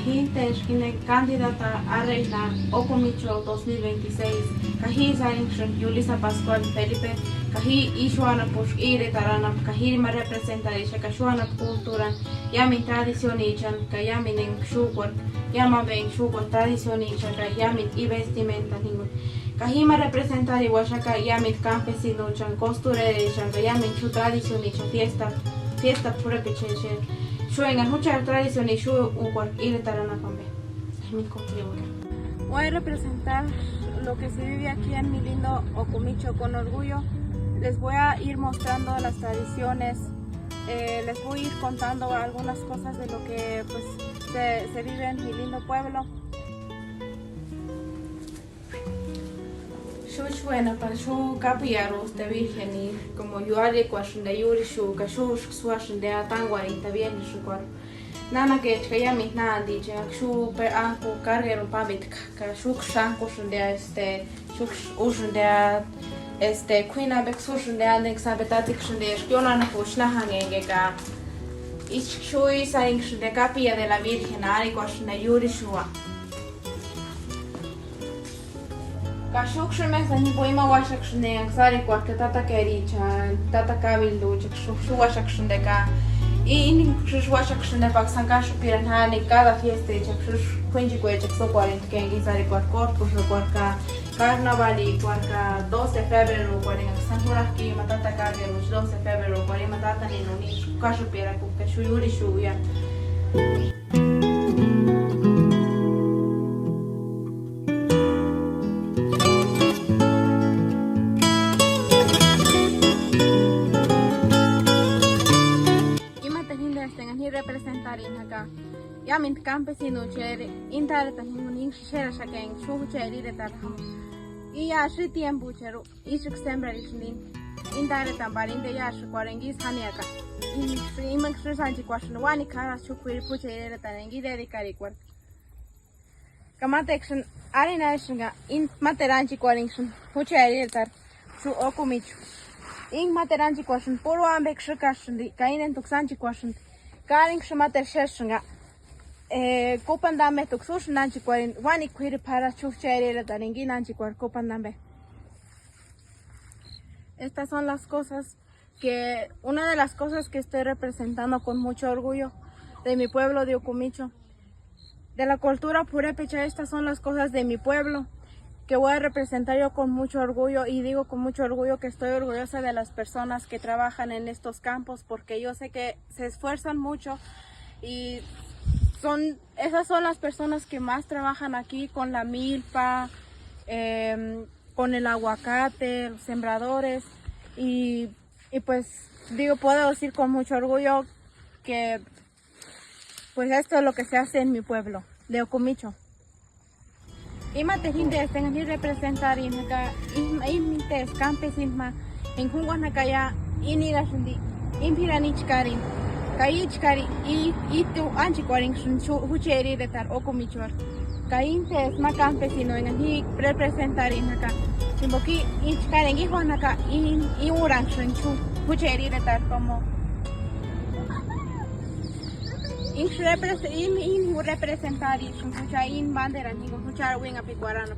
Cajinte esquine candidata a reina Ocomicho 2026. Cají Sarinxon Yulisa Pascual Felipe. Cají Ishuana Push Ire Tarana. Cají ma representa Isha Cashuana Cultura. Yamin tradición Ichan. Kayamin en Shukwar. Yamaben Shukwar tradición Isha. Kayamin y vestimenta ningun. Kahima representar Iwashaka Yamit campesino chan costurera chan Yamin su tradición Isha fiesta pura pecheche. Shuengan mucha tradición y shu uguar ir tarana pambe. Voy a representar lo que se vive aquí en mi lindo Ocomicho con orgullo. Les voy a ir mostrando las tradiciones, les voy a ir contando algunas cosas de lo que pues, se vive en mi lindo pueblo. Buena para su capiaros de virgen y como yo haré cuando de yuri su cashu suasen de atanguarita bien su cuar nana que ya mis nadi ya su per anco carguero pabit cashu shanko de shuk usun de quina bexusun de annex habitatic de spionana pushna hangengega ich shui saing de capilla de la virgen ari cuando de yuri shua Kashuk shme sa ni poima washak shne angsari kwat tata kericha tata kavildu chak shu washak shne ka in shu washak shne pak sankash piranha ni cada fiesta chak shu quinji kwe chak so 40 kengi sari kwat corpus kwat ka carnaval y kwat ka 12 de febrero kwat ng sanhura ki matata ka gero 12 de febrero kwat matata ni no ni kashu pira ku shu yuri shu ya representar acá. Ya mint campesino chere, intare tahimunin shera shakeng, shu cheri de tarham. Y ya shi tiempo chero, ishik sembra ishnin. Intare tambarin de ya shi kwarengis haniaka. Imak shi sanji kwashin wani kara shukwiri puchere de tarengi de karikwar. Kamate action arina shinga in materanchi kwaringshun puchere de tar shu Ocomicho. In materanchi kwashin puro ambek shikashin di kainen tuksanchi kwashin. Karing shumater sheshinga kopandame tuksush nanchi kwarin wani kwiri para chufchere darengi nanchi kwar kopandame. Estas son las cosas que una de las cosas que estoy representando con mucho orgullo de mi pueblo de Ocomicho. De la cultura purépecha, estas son las cosas de mi pueblo que voy a representar yo con mucho orgullo, y digo con mucho orgullo que estoy orgullosa de las personas que trabajan en estos campos, porque yo sé que se esfuerzan mucho y esas son las personas que más trabajan aquí con la milpa, con el aguacate, los sembradores, y pues digo, puedo decir con mucho orgullo que pues esto es lo que se hace en mi pueblo de Ocomicho. Imate hindi estén aquí representar inaka imites campesinos en Junguanacaya inirashindi impiranichkarin kaichkari itu anchikwarin hucheri de tar Ocomicho kaintes ma campesino en aquí representar inaka simboki ichkaren ihuanaka iuran shunchu hucheri de tar como in representar y in bandera ni con mucha wing a picuarano.